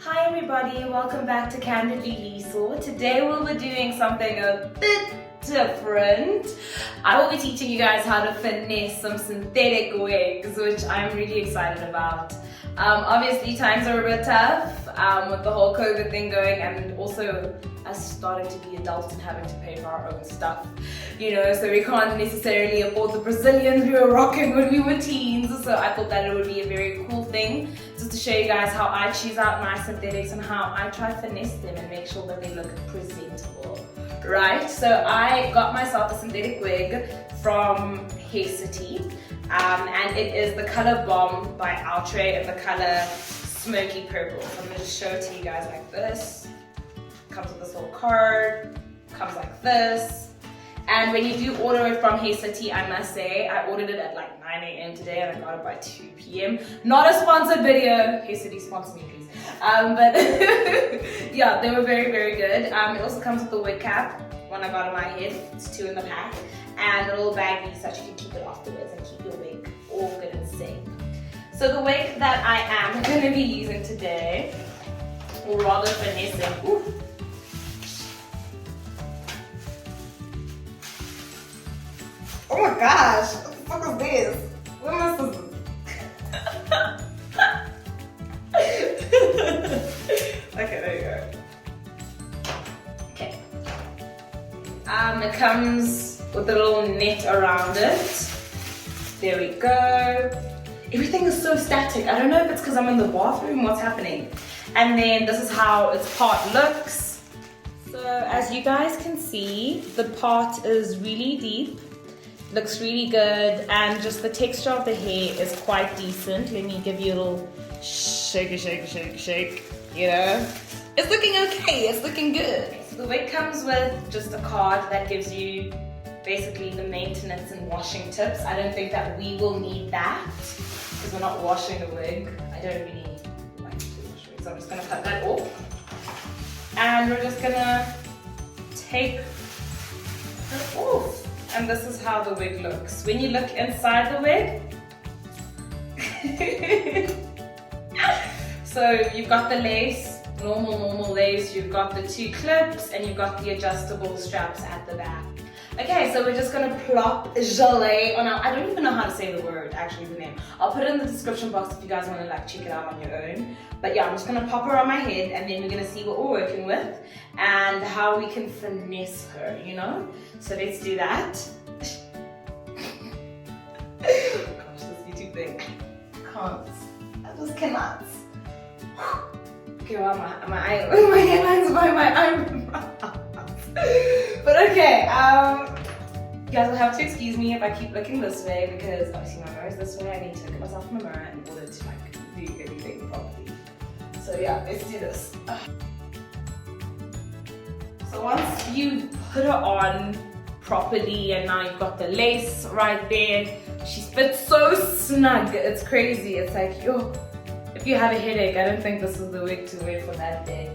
Hi everybody, welcome back to Candidly. Today we'll be doing something a bit different. I will be teaching you guys how to finesse some synthetic wigs, which I'm really excited about. Obviously times are a bit tough with the whole COVID thing going, and also us starting to be adults and having to pay for our own stuff, you know, so we can't necessarily afford the Brazilians we were rocking when we were teens. So I thought that it would be a very cool thing just to show you guys how I choose out my synthetics and how I try to finesse them and make sure that they look presentable, right? So I got myself a synthetic wig from Finesse, and it is the color Bomb by Outre in the color Smoky Purple. So I'm gonna just show it to you guys like this. Comes with this little card, comes like this. And when you do order it from Finesse, I must say, I ordered it at like 9 a.m. today and I got it by 2 p.m. Not a sponsored video. Finesse, sponsor me please. But yeah, they were very, very good. It also comes with the wig cap, one I got on my head. It's 2 in the pack. And a little baggie so that you can keep it afterwards and keep your wig all good and safe. So the wig that I am going to be using today, or rather finessing, ooh, oh my gosh, what the fuck is this? What am I supposed to Okay, there you go. Okay. It comes with a little net around it. There we go. Everything is so static. I don't know if it's because I'm in the bathroom, what's happening. And then this is how its part looks. So as you guys can see, the part is really deep. Looks really good, and just the texture of the hair is quite decent. Let me give you a little shake, you know. It's looking okay, it's looking good. So the wig comes with just a card that gives you basically the maintenance and washing tips. I don't think that we will need that because we're not washing the wig. I don't really like to wash wigs, so I'm just gonna cut that off. And we're just gonna take it off. And this is how the wig looks. When you look inside the wig, so you've got the lace, normal lace, you've got the 2 clips, and you've got the adjustable straps at the back. Okay, so we're just gonna plop Jhalay on our, I don't even know how to say the word, actually the name. I'll put it in the description box if you guys wanna like check it out on your own. But yeah, I'm just gonna pop her on my head and then we're gonna see what we're working with and how we can finesse her, you know? So let's do that. Gosh, this YouTube thing, I just cannot. Okay, well, my hairline's by my eyebrows. But okay, you guys will have to excuse me if I keep looking this way because obviously my mirror is this way. I need to look at myself in the mirror in order to like do everything properly. So yeah, let's do this. So once you put her on properly and now you've got the lace right there, she fits so snug, it's crazy. It's like, yo, if you have a headache, I don't think this is the wig to wear for that day.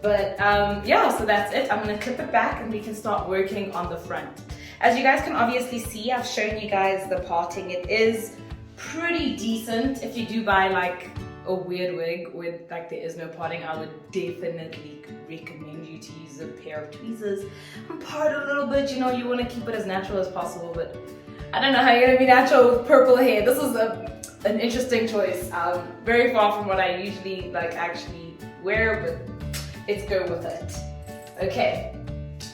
But yeah, so that's it. I'm gonna clip it back and we can start working on the front. As you guys can obviously see, I've shown you guys the parting. It is pretty decent. If you do buy like a weird wig with like there is no parting, I would definitely recommend you to use a pair of tweezers and part a little bit. You know, you want to keep it as natural as possible, but I don't know how you're gonna be natural with purple hair. This is an interesting choice. Very far from what I usually like actually wear, but let's go with it. Okay,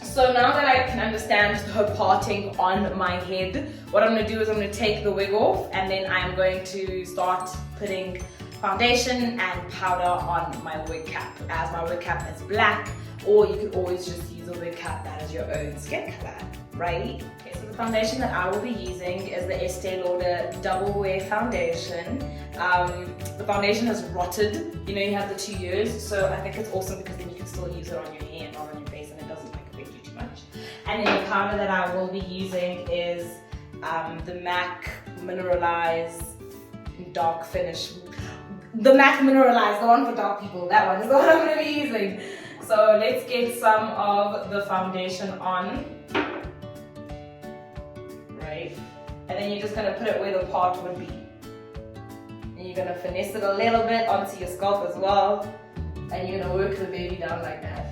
so now that I can understand her parting on my head, what I'm gonna do is I'm gonna take the wig off and then I'm going to start putting foundation and powder on my wig cap, as my wig cap is black, or you could always just use a wig cap that is your own skin color, right? Okay, so the foundation that I will be using is the Estee Lauder Double Wear Foundation. The foundation has rotted, you know, you have the 2 years, so I think it's awesome because then you can still use it on your hair and not on your face and it doesn't like affect you too much. And then the powder that I will be using is the MAC Mineralize Dark Finish. The MAC Mineralize, the one for dark people, that one is the one I'm going to be using. So let's get some of the foundation on. Right? And then you're just going to put it where the part would be. And you're going to finesse it a little bit onto your scalp as well. and you're gonna work the baby down like that.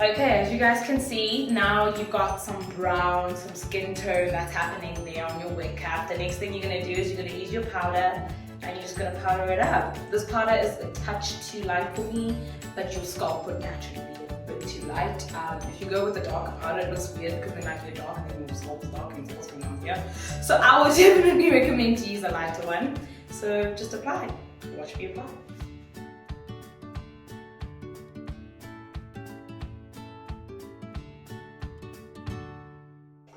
Okay, as you guys can see, now you've got some brown, some skin tone that's happening there on your wig cap. The next thing you're gonna do is you're gonna use your powder and you're just gonna powder it up. This powder is a touch too light for me, but your scalp would naturally be a bit too light. If you go with a darker powder, it looks weird because then like you're dark and then your scalp's dark and what's going on here. So I would definitely recommend to use a lighter one. So just apply. Watch me apply.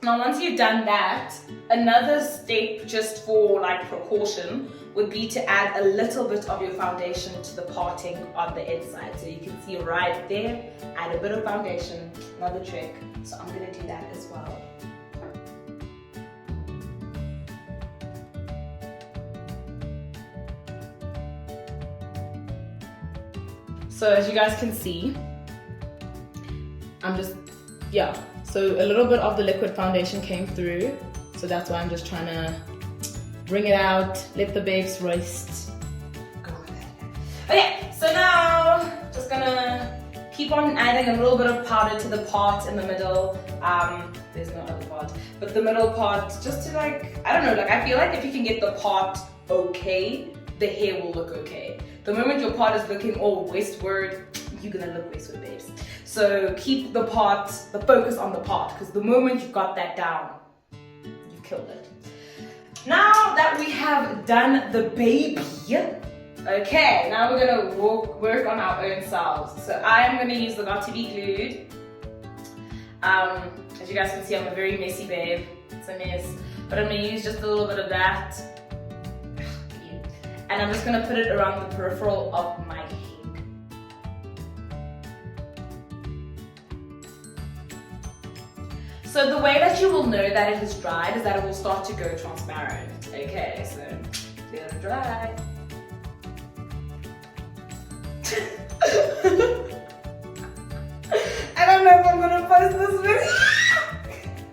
Now once you've done that, another step just for like precaution would be to add a little bit of your foundation to the parting on the inside. So you can see right there, add a bit of foundation, another trick. So I'm gonna do that as well. So as you guys can see, so a little bit of the liquid foundation came through, so that's why I'm just trying to bring it out, let the babes rest. Go with it. Okay, so now just gonna keep on adding a little bit of powder to the part in the middle. There's no other part, but the middle part, just to like, I don't know, like I feel like if you can get the part okay, the hair will look okay. The moment your part is looking all westward, you're gonna look westward, babes. So keep the focus on the part, because the moment you got that down, you killed it. Now that we have done the baby, okay, now we're gonna work on our own selves. So I'm gonna use the Got2b Glued. As you guys can see, I'm a very messy babe. It's a mess, but I'm gonna use just a little bit of that. And I'm just gonna put it around the peripheral of my head. So the way that you will know that it is dried is that it will start to go transparent. Okay, so let it dry. I don't know if I'm gonna post this video.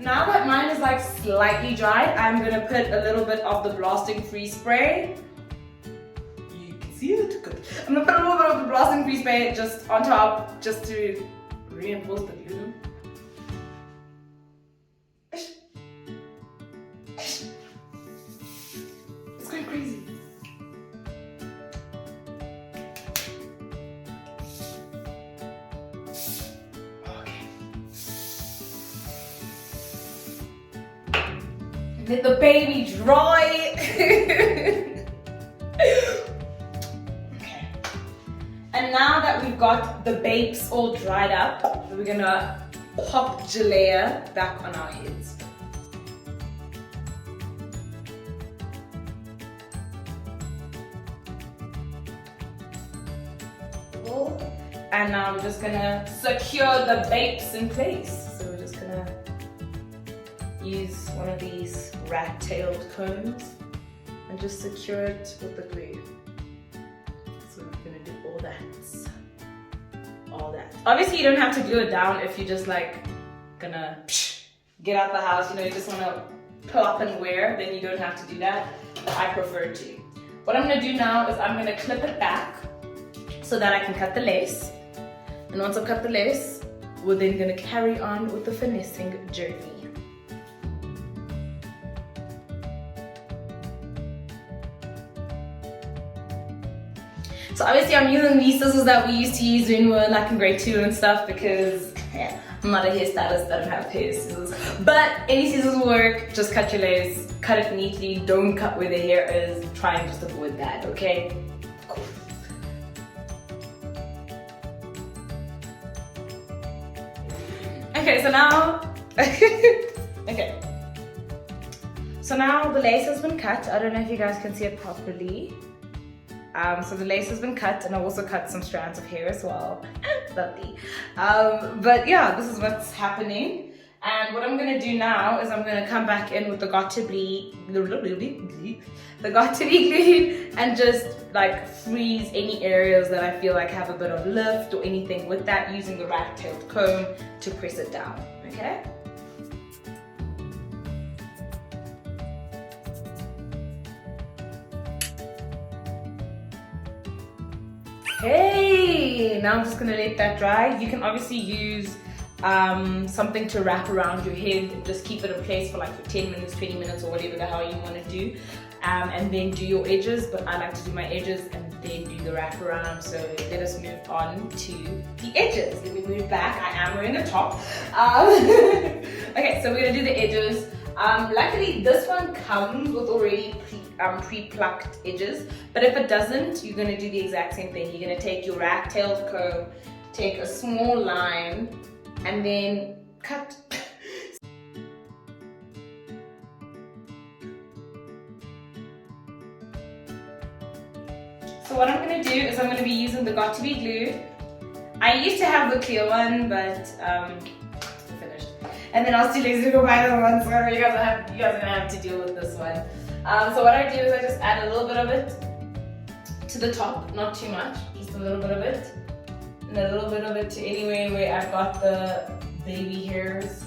Now that mine is like slightly dried, I'm gonna put a little bit of the blasting free spray. You can see it good. I'm gonna put a little bit of the blasting free spray just on top, just to reinforce the glue. It's going crazy. Okay. Let the baby dry. Okay. And now that we've got the babes all dried up, we're gonna pop Jhalay back on our heads. And now we're just gonna secure the babes in place. So we're just gonna use one of these rat-tailed combs and just secure it with the glue. So we're gonna do all that. Obviously you don't have to glue it down if you're just like gonna get out the house, you know, you just wanna pull up and wear, then you don't have to do that. But I prefer to. What I'm gonna do now is I'm gonna clip it back so that I can cut the lace. And once I've cut the lace, we're then gonna carry on with the finessing journey. So obviously I'm using these scissors that we used to use when we were like in grade 2 and stuff, because I'm not a hairstylist, I don't have hair scissors. But any scissors will work, just cut your lace, cut it neatly, don't cut where the hair is, try and just avoid that, okay? Cool. Okay, so now, okay. So now the lace has been cut. I don't know if you guys can see it properly. So the lace has been cut, and I also cut some strands of hair as well. Lovely. But yeah, this is what's happening. And what I'm gonna do now is I'm gonna come back in with the Got2b glue and just like freeze any areas that I feel like have a bit of lift or anything with that, using the rat-tailed comb to press it down, okay? Okay, now I'm just gonna let that dry. You can obviously use something to wrap around your head and just keep it in place for like 10 minutes, 20 minutes, or whatever the hell you want to do. And then do your edges, but I like to do my edges and then do the wrap around. So let us move on to the edges. Let me move back. I am wearing a top. Okay, so we're gonna do the edges. Luckily this one comes with already pre-plucked edges, but if it doesn't, you're gonna do the exact same thing. You're gonna take your rat-tailed comb, take a small line, and then cut. So what I'm going to do is I'm going to be using the Got2b glue. I used to have the clear one, but it's finished. And then I was too lazy to go buy the one, so you guys are going to have to deal with this one. So what I do is I just add a little bit of it to the top, not too much, just a little bit of it. And a little bit of it to anywhere where I've got the baby hairs.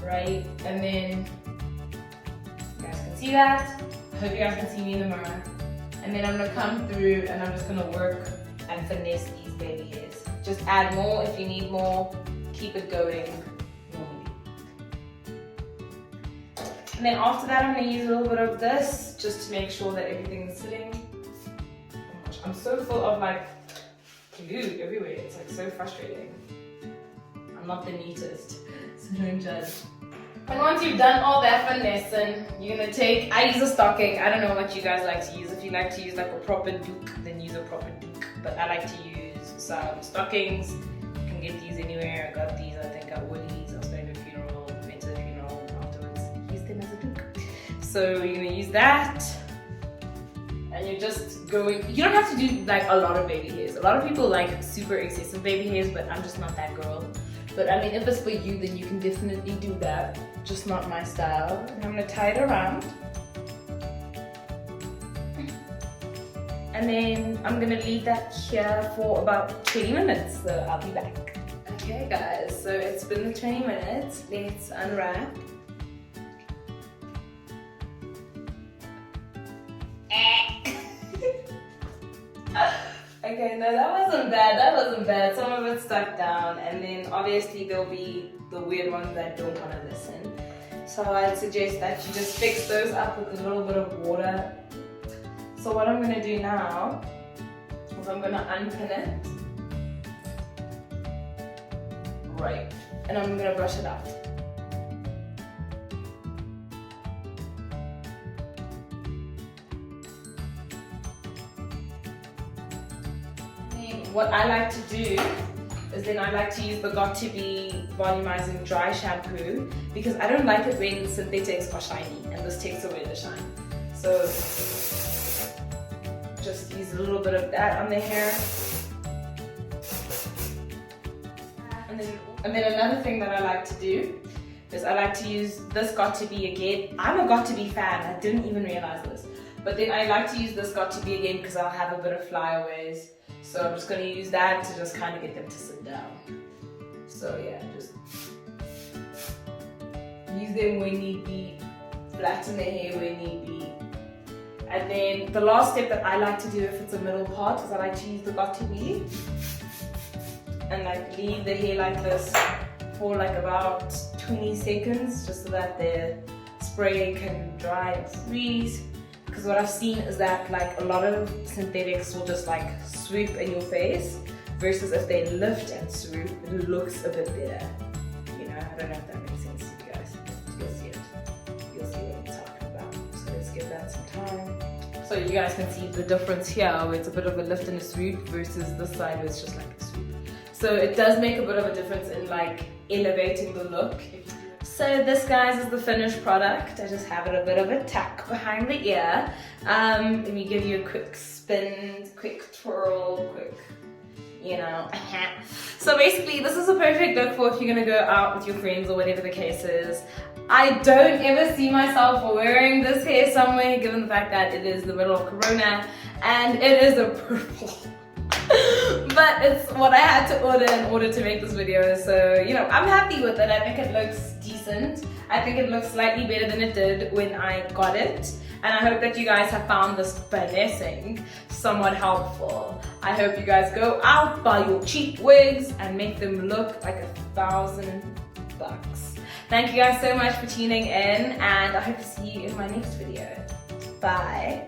Right, and then you guys can see that. I hope you guys can see me in the mirror. And then I'm gonna come through and I'm just gonna work and finesse these baby hairs. Just add more if you need more. Keep it going normally. And then after that, I'm gonna use a little bit of this just to make sure that everything is sitting. Oh my gosh, I'm so full of like glue everywhere. It's like so frustrating. I'm not the neatest, so don't judge. And once you've done all that finessing, you're gonna take, I use a stocking. I don't know what you guys like to use. If you like to use like a proper duke, then use a proper duke. But I like to use some stockings. You can get these anywhere. I got these, I think, at Woolies. I was going to a funeral, went to the funeral afterwards. Used them as a duke. So you're gonna use that. And you're just going, you don't have to do like a lot of baby hairs. A lot of people like super excessive baby hairs, but I'm just not that girl. But I mean, if it's for you, then you can definitely do that. Just not my style. And I'm gonna tie it around. And then I'm gonna leave that here for about 20 minutes, so I'll be back. Okay guys, so it's been the 20 minutes. Let's unwrap. Okay, no, that wasn't bad. Some of it stuck down, and then obviously there'll be the weird ones that don't want to listen. So I'd suggest that you just fix those up with a little bit of water. So what I'm going to do now is I'm going to unpin it. Right. And I'm going to brush it out. What I like to do is then I like to use the Got2b volumizing dry shampoo because I don't like it when synthetics are shiny, and this takes away the shine. So just use a little bit of that on the hair. And then another thing that I like to do is I like to use this Got2b again. I'm a Got2b fan, I didn't even realize this. But then I like to use this Got2b again because I'll have a bit of flyaways. So I'm just going to use that to just kind of get them to sit down. So yeah, just use them when need be, flatten the hair when need be. And then the last step that I like to do if it's a middle part is I like to use the Got2b and like leave the hair like this for like about 20 seconds just so that the spray can dry and freeze. Because what I've seen is that like a lot of synthetics will just like swoop in your face versus if they lift and swoop, it looks a bit better. You know, I don't know if that makes sense to you guys. You'll see it. You'll see what I'm talking about. So let's give that some time. So you guys can see the difference here where it's a bit of a lift and a swoop versus this side where it's just like a swoop. So it does make a bit of a difference in like elevating the look. So this, guys, is the finished product. I just have it a bit of a tuck behind the ear. Let me give you a quick spin, quick twirl, quick, you know. So basically, this is a perfect look for if you're gonna go out with your friends or whatever the case is. I don't ever see myself wearing this hair somewhere, given the fact that it is the middle of Corona and it is a purple. But it's what I had to order in order to make this video, so you know, I'm happy with it. I think it looks decent. I think it looks slightly better than it did when I got it. And I hope that you guys have found this finessing somewhat helpful. I hope you guys go out, buy your cheap wigs and make them look like $1,000. Thank you guys so much for tuning in, and I hope to see you in my next video. Bye.